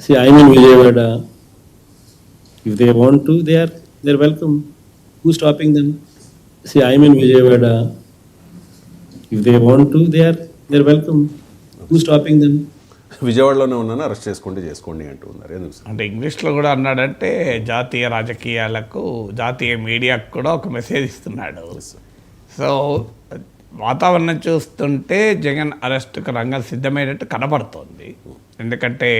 See, I'm in Vijayawada. If they want to, they're welcome. Who's stopping them? See, I'm in Vijayawada. If they want to, they're welcome. Who's stopping them? విజయవాడలోనే ఉన్నాను, arrest చేసుకోండి అంటూ ఉన్నారు. ఎందుకు sir? అంటే ఇంగ్లీష్లో కూడా అన్నాడంటే జాతీయ రాజకీయాలకు, జాతీయ మీడియాకు కూడా ఒక మెసేజ్ ఇస్తున్నాడు. సో వాతావరణం చూస్తుంటే జగన్ అరెస్టుకు రంగం సిద్ధమైనట్టు కనబడుతోంది. ఎందుకంటే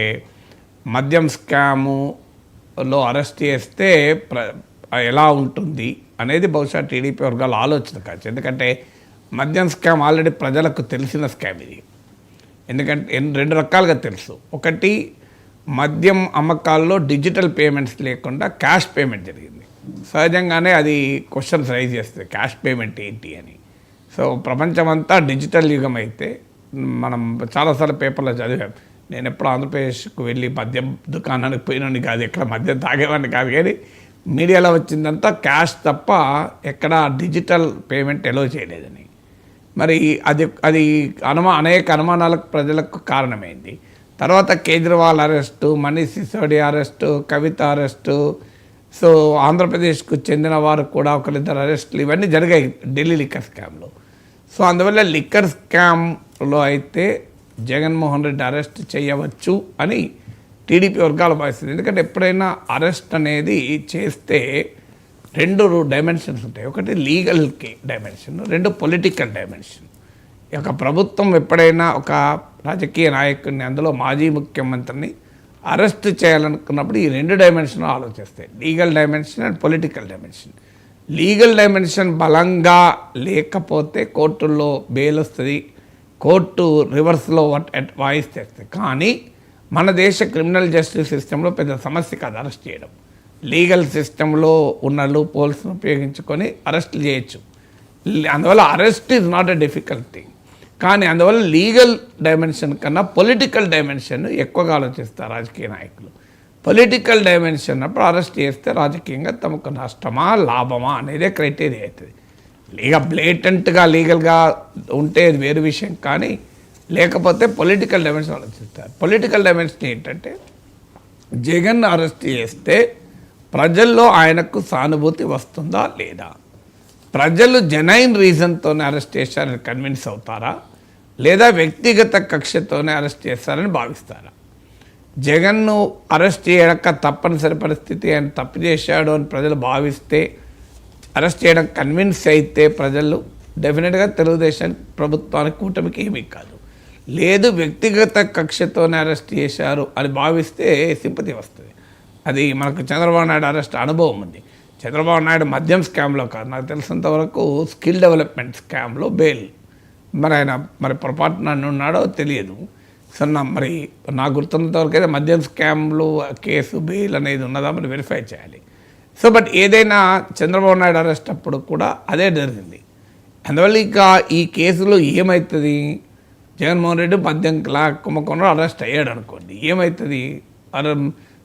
మద్యం స్కాములో అరెస్ట్ చేస్తే ఎలా ఉంటుంది అనేది బహుశా టీడీపీ వర్గాల ఆలోచన కావచ్చు. ఎందుకంటే మద్యం స్కామ్ ఆల్రెడీ ప్రజలకు తెలిసిన స్కామ్ ఇది. ఎందుకంటే రెండు రకాలుగా తెలుసు. ఒకటి, మద్యం అమ్మకాల్లో డిజిటల్ పేమెంట్స్ లేకుండా క్యాష్ పేమెంట్ జరిగింది. సహజంగానే అది క్వశ్చన్స్ రైజ్ చేస్తుంది, క్యాష్ పేమెంట్ ఏంటి అని. సో ప్రపంచమంతా డిజిటల్ యుగం అయితే మనం చాలాసార్లు పేపర్లో చదివాం. నేను ఎప్పుడు ఆంధ్రప్రదేశ్కు వెళ్ళి మద్యం దుకాణానికి పోయినని కాదు, ఎక్కడ మద్యం తాగేవాడిని కాదు, కానీ మీడియాలో వచ్చిందంతా క్యాష్ తప్ప ఎక్కడ డిజిటల్ పేమెంట్ ఎలో చేయలేదని. మరి అది అనేక అనుమానాలకు ప్రజలకు కారణమైంది. తర్వాత కేజ్రీవాల్ అరెస్టు, మనీష్ సిసోడియా అరెస్టు, కవిత అరెస్టు, సో ఆంధ్రప్రదేశ్కు చెందిన వారు కూడా ఒకరిద్దరు అరెస్టులు ఇవన్నీ జరిగాయి ఢిల్లీ లిక్కర్ స్కామ్లో. సో అందువల్ల లిక్కర్ స్కామ్లో అయితే జగన్మోహన్ రెడ్డి అరెస్ట్ చేయవచ్చు అని టీడీపీ వర్గాలు భావిస్తుంది. ఎందుకంటే ఎప్పుడైనా అరెస్ట్ అనేది చేస్తే రెండు డైమెన్షన్స్ ఉంటాయి. ఒకటి లీగల్ డైమెన్షన్, రెండు పొలిటికల్ డైమెన్షన్. ఒక ప్రభుత్వం ఎప్పుడైనా ఒక రాజకీయ నాయకుడిని, అందులో మాజీ ముఖ్యమంత్రిని అరెస్ట్ చేయాలనుకున్నప్పుడు ఈ రెండు డైమెన్షన్ ఆలోచిస్తాయి, legal dimension and political dimension. Legal dimension బలంగా లేకపోతే కోర్టుల్లో బెయిల్ వస్తుంది, కోర్టు రివర్స్లో వాయిస్ చేస్తుంది. కానీ మన దేశ క్రిమినల్ జస్టిస్ సిస్టంలో పెద్ద సమస్య కాదు అరెస్ట్ చేయడం. లీగల్ సిస్టంలో ఉన్న లూప్ హోల్స్ను ఉపయోగించుకొని అరెస్ట్లు చేయొచ్చు. అందువల్ల arrest is not a difficult thing. కానీ అందువల్ల లీగల్ డైమెన్షన్ కన్నా పొలిటికల్ డైమెన్షన్ ఎక్కువగా ఆలోచిస్తారు రాజకీయ నాయకులు. పొలిటికల్ డైమెన్షన్ అప్పుడు అరెస్ట్ చేస్తే రాజకీయంగా తమకు నష్టమా లాభమా అనేదే క్రైటీరియా అవుతుంది. బ్లేటెంట్గా లీగల్గా ఉంటే అది వేరు విషయం, కానీ లేకపోతే పొలిటికల్ డైమెన్షన్ ఆలోచిస్తారు. పొలిటికల్ డైమెన్షన్ ఏంటంటే జగన్ అరెస్ట్ చేస్తే ప్రజల్లో ఆయనకు సానుభూతి వస్తుందా లేదా, ప్రజలు జెన్యూన్ రీజన్తోనే అరెస్ట్ చేశారని కన్విన్స్ అవుతారా, లేదా వ్యక్తిగత కక్షతోనే అరెస్ట్ చేస్తారని భావిస్తారా. జగన్ను అరెస్ట్ చేయక తప్పనిసరి పరిస్థితి, ఆయన తప్పు చేశాడు అని ప్రజలు భావిస్తే, అరెస్ట్ చేయడం కన్విన్స్ అయితే ప్రజలు డెఫినెట్గా తెలుగుదేశం ప్రభుత్వానికి, కూటమికి ఏమీ కాదు. లేదు వ్యక్తిగత కక్షతోనే అరెస్ట్ చేశారు అని భావిస్తే సింపతి వస్తుంది. అది మనకు చంద్రబాబు నాయుడు అరెస్ట్ అనుభవం ఉంది. చంద్రబాబు నాయుడు మద్యం స్కామ్లో కాదు, నాకు తెలిసినంతవరకు స్కిల్ డెవలప్మెంట్ స్కామ్లో బెయిల్, మరి ఆయన పొరపాటున ఉన్నాడో తెలియదు. సో మరి నాకు గుర్తున్నంతవరకు అయితే మద్యం స్కామ్లో కేసు బెయిల్ అనేది ఉన్నదా మరి వెరిఫై చేయాలి. సో బట్ ఏదైనా చంద్రబాబు నాయుడు అరెస్ట్ అప్పుడు కూడా అదే జరిగింది. అందువల్ల ఇక ఈ కేసులో ఏమవుతుంది, జగన్మోహన్ రెడ్డి మద్యం కుంభకోణంలో అరెస్ట్ అయ్యాడు అనుకోండి, ఏమవుతుంది,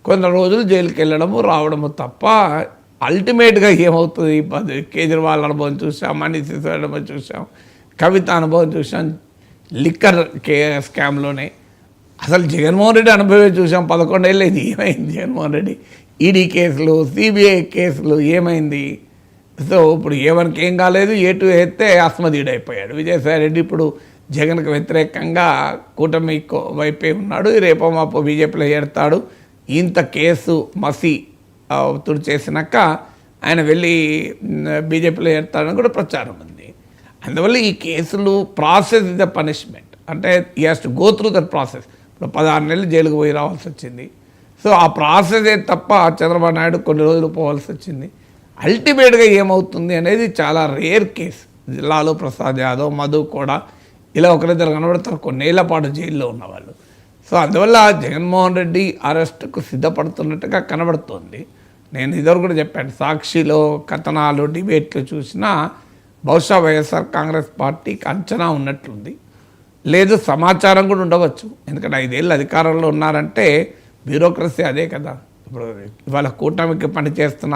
కొంత రోజులు జైలుకి వెళ్ళడము రావడము తప్ప అల్టిమేట్గా ఏమవుతుంది. కేజ్రీవాల్ అనుభవం చూసాం, మనీష్ సిసోడియా అనుభవం చూసాం, కవిత అనుభవం చూసాం, లిక్కర్ స్కామ్లోనే అసలు జగన్మోహన్ రెడ్డి అనుభవమే చూసాం. 11 ఏళ్ళు ఇది ఏమైంది జగన్మోహన్ రెడ్డి, ఈడీ కేసులు, సిబిఐ కేసులు ఏమైంది. సో ఇప్పుడు ఏ1కి ఏం కాలేదు, ఏ2 వేస్తే అస్మదీడైపోయాడు. విజయసాయి రెడ్డి ఇప్పుడు జగన్కు వ్యతిరేకంగా కూటమి వైపే ఉన్నాడు, రేపో మాపో బీజేపీలో ఏడతాడు. ఇంత కేసు తుడి చేసినాక ఆయన వెళ్ళి బీజేపీలో ఏడతాడని కూడా ప్రచారం ఉంది. అందువల్ల ఈ కేసులు ప్రాసెస్ ఇస్ ద పనిష్మెంట్, అంటే ఈ has to go through that process. ఇప్పుడు 16 నెలలు జైలుకు పోయి రావాల్సి వచ్చింది. సో ఆ ప్రాసెసే తప్ప చంద్రబాబు నాయుడు కొన్ని రోజులు పోవాల్సి వచ్చింది. అల్టిమేట్గా ఏమవుతుంది అనేది చాలా రేర్ కేసు. లాలూ ప్రసాద్ యాదవ్, మధు కూడా ఇలా ఒకరిద్దరు కనబడతారు కొన్నేళ్ల పాటు జైల్లో ఉన్నవాళ్ళు. సో అందువల్ల జగన్మోహన్ రెడ్డి అరెస్టుకు సిద్ధపడుతున్నట్టుగా కనబడుతోంది. నేను ఇదివరకు కూడా చెప్పాను, సాక్షిలో కథనాలు, డిబేట్లు చూసినా బహుశా వైఎస్ఆర్ కాంగ్రెస్ పార్టీకి అంచనా ఉన్నట్లుంది. లేదు సమాచారం కూడా ఉండవచ్చు, ఎందుకంటే 5 ఏళ్ళు అధికారంలో ఉన్నారంటే బ్యూరోక్రసీ అదే కదా. ఇప్పుడు ఇవాళ కూటమికి పనిచేస్తున్న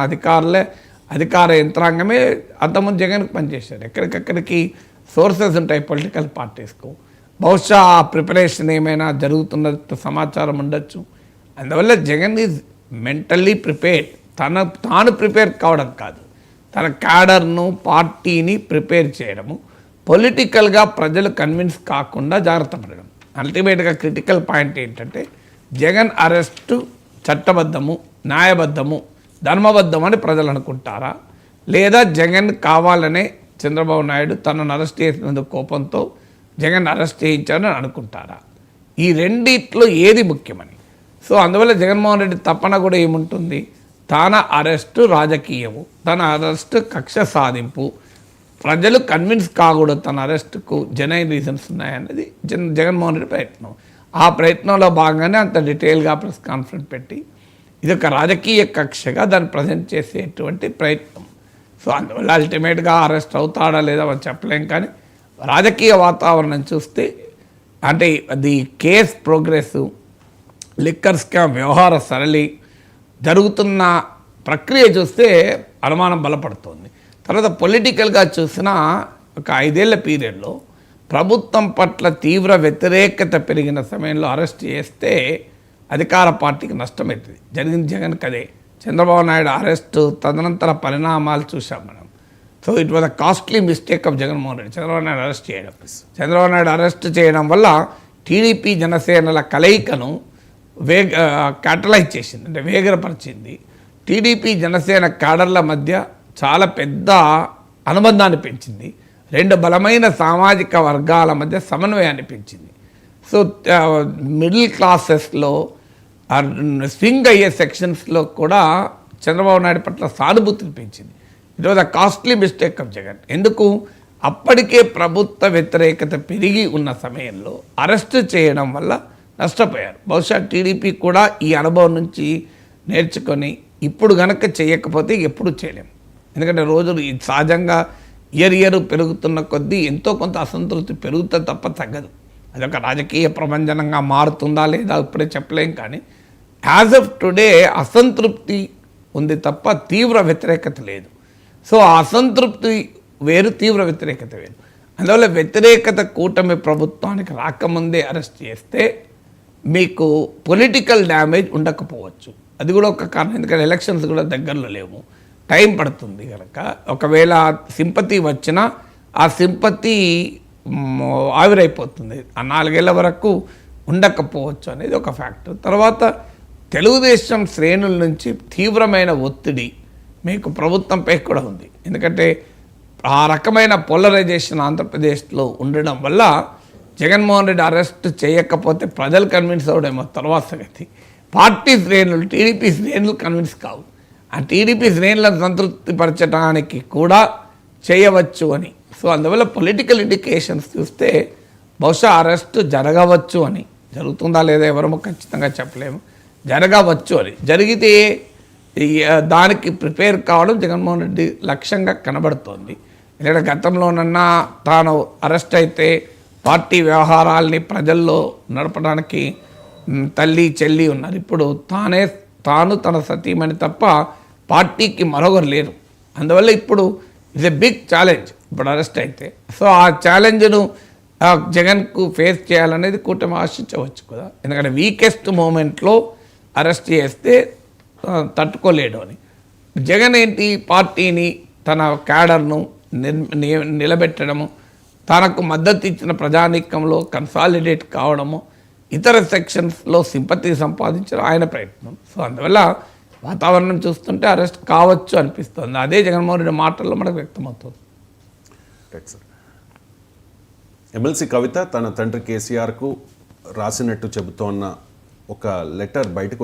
అధికార యంత్రాంగమే అంతకుముందు జగన్కి పనిచేశారు. ఎక్కడికక్కడికి సోర్సెస్ ఉంటాయి పొలిటికల్ పార్టీస్కు. బహుశా ఆ ప్రిపరేషన్ ఏమైనా జరుగుతున్నట్టు సమాచారం ఉండొచ్చు. అందువల్ల జగన్ ఈజ్ మెంటల్లీ ప్రిపేర్డ్. తాను ప్రిపేర్ కావడం కాదు, తన క్యాడర్ను పార్టీని ప్రిపేర్ చేయడము, పొలిటికల్గా ప్రజలు కన్విన్స్ కాకుండా జాగ్రత్త పడడం. అల్టిమేట్గా క్రిటికల్ పాయింట్ ఏంటంటే జగన్ అరెస్టు చట్టబద్ధము, న్యాయబద్ధము, ధర్మబద్ధం అని ప్రజలు అనుకుంటారా, లేదా జగన్ కావాలనే చంద్రబాబు నాయుడు తనను అరెస్ట్ చేసినందుకు కోపంతో జగన్ అరెస్ట్ చేయించారని అనుకుంటారా? ఈ రెండిట్లో ఏది ముఖ్యమని. సో అందువల్ల జగన్మోహన్ రెడ్డి తపన కూడా ఏముంటుంది, తన అరెస్టు రాజకీయము, తన అరెస్టు కక్ష సాధింపు, ప్రజలు కన్విన్స్ కాకూడదు తన అరెస్టుకు జెన్యూన్ రీజన్స్ ఉన్నాయనేది జగన్మోహన్ రెడ్డి ప్రయత్నం. ఆ ప్రయత్నంలో భాగంగానే అంత డీటెయిల్గా ప్రెస్ కాన్ఫరెన్స్ పెట్టి ఇది ఒక రాజకీయ కక్షగా దాన్ని ప్రజెంట్ చేసేటువంటి ప్రయత్నం. సో అందువల్ల అల్టిమేట్గా అరెస్ట్ అవుతాడా లేదా అని చెప్పలేం, కానీ రాజకీయ వాతావరణం చూస్తే అంటే అది కేస్ ప్రోగ్రెస్, లిక్కర్ స్కామ్ వ్యవహార సరళి జరుగుతున్న ప్రక్రియ చూస్తే అనుమానం బలపడుతోంది. తర్వాత పొలిటికల్గా చూసిన ఒక 5 ఏళ్ల పీరియడ్లో ప్రభుత్వం పట్ల తీవ్ర వ్యతిరేకత పెరిగిన సమయంలో అరెస్ట్ చేస్తే అధికార పార్టీకి నష్టమవుతుంది. జరిగింది జగన్కి అదే. చంద్రబాబు నాయుడు అరెస్టు తదనంతర పరిణామాలు చూసాం మనం. So it was a costly mistake of Jaganmohan Reddy Chandrababu Naidu arrest చేయడం. చంద్రబాబు నాయుడు అరెస్ట్ చేయడం వల్ల టీడీపీ జనసేనల కలయికను క్యాటలైజ్ చేసింది, అంటే వేగరపరిచింది. టీడీపీ జనసేన క్యాడర్ల మధ్య చాలా పెద్ద అనుబంధాన్ని పెంచింది. 2 బలమైన సామాజిక వర్గాల మధ్య సమన్వయాన్ని పెంచింది. సో మిడిల్ క్లాసెస్లో స్వింగ్ అయ్యే సెక్షన్స్లో కూడా చంద్రబాబు నాయుడు పట్ల సానుభూతిని పెంచింది. It was a costly mistake of Jagan. ఎందుకు, అప్పటికే ప్రభుత్వ వ్యతిరేకత పెరిగి ఉన్న సమయంలో అరెస్ట్ చేయడం వల్ల నష్టపోయారు. బహుశా టీడీపీ కూడా ఈ అనుభవం నుంచి నేర్చుకొని ఇప్పుడు గనక చేయకపోతే ఎప్పుడు చేయలేము. ఎందుకంటే రోజులు సహజంగా ఇయర్ పెరుగుతున్న కొద్దీ ఎంతో కొంత అసంతృప్తి పెరుగుతా తప్ప తగ్గదు. అదొక రాజకీయ ప్రభంజనంగా మారుతుందా లేదా ఇప్పుడే చెప్పలేం, కానీ యాజ్ ఆఫ్ టుడే అసంతృప్తి ఉంది తప్ప తీవ్ర వ్యతిరేకత లేదు. సో ఆ అసంతృప్తి వేరు, తీవ్ర వ్యతిరేకత వేరు. అందువల్ల వ్యతిరేకత కూటమి ప్రభుత్వానికి రాకముందే అరెస్ట్ చేస్తే మీకు పొలిటికల్ డ్యామేజ్ ఉండకపోవచ్చు. అది కూడా ఒక కారణం, ఎందుకంటే ఎలక్షన్స్ కూడా దగ్గరలో లేవు, టైం పడుతుంది కనుక. ఒకవేళ సింపతి వచ్చినా ఆ సింపతి ఆవిరైపోతుంది, ఆ 4 ఏళ్ల వరకు ఉండకపోవచ్చు అనేది ఒక ఫ్యాక్టర్. తర్వాత తెలుగుదేశం శ్రేణుల నుంచి తీవ్రమైన ఒత్తిడి మీకు ప్రభుత్వంపై కూడా ఉంది. ఎందుకంటే ఆ రకమైన పోలరైజేషన్ ఆంధ్రప్రదేశ్లో ఉండడం వల్ల జగన్మోహన్ రెడ్డి అరెస్ట్ చేయకపోతే ప్రజలు కన్విన్స్ అవడేమో తర్వాత సంగతి. పార్టీ శ్రేణులు, టీడీపీ శ్రేణులు కన్విన్స్ కావు. ఆ టీడీపీ శ్రేణులను సంతృప్తిపరచడానికి కూడా చేయవచ్చు అని. సో అందువల్ల పొలిటికల్ ఇండికేషన్స్ చూస్తే బహుశా అరెస్ట్ జరగవచ్చు అని. జరుగుతుందా లేదా ఎవరమో ఖచ్చితంగా చెప్పలేము, జరగవచ్చు అని. జరిగితే దానికి ప్రిపేర్ కావడం జగన్మోహన్ రెడ్డి లక్ష్యంగా కనబడుతోంది. ఎందుకంటే గతంలోనన్నా తాను అరెస్ట్ అయితే పార్టీ వ్యవహారాల్ని ప్రజల్లో నడపడానికి తల్లి చెల్లి ఉన్నారు. ఇప్పుడు తాను తన సతీమణి తప్ప పార్టీకి మరొకరు లేరు. అందువల్ల ఇప్పుడు ఇట్స్ ఎ బిగ్ ఛాలెంజ్ ఇప్పుడు అరెస్ట్ అయితే. సో ఆ ఛాలెంజ్ను జగన్కు ఫేస్ చేయాలనేది కూటమి ఆశించవచ్చు కదా. ఎందుకంటే వీకెస్ట్ మూమెంట్లో అరెస్ట్ చేస్తే తట్టుకోలేడు అని. జగన్ ఏంటి, పార్టీని తన క్యాడర్ను నిలబెట్టడము, తనకు మద్దతు ఇచ్చిన ప్రజానీకంలో కన్సాలిడేట్ కావడము, ఇతర సెక్షన్స్లో సింపతి సంపాదించడం ఆయన ప్రయత్నం. సో అందువల్ల వాతావరణం చూస్తుంటే అరెస్ట్ కావచ్చు అనిపిస్తుంది. అదే జగన్మోహన్ రెడ్డి మాటల్లో మనకు వ్యక్తమవుతుంది. Right sir. ఎమ్మెల్సీ కవిత తన తండ్రి కేసీఆర్కు రాసినట్టు చెబుతోన్న ఒక లెటర్ బయటకు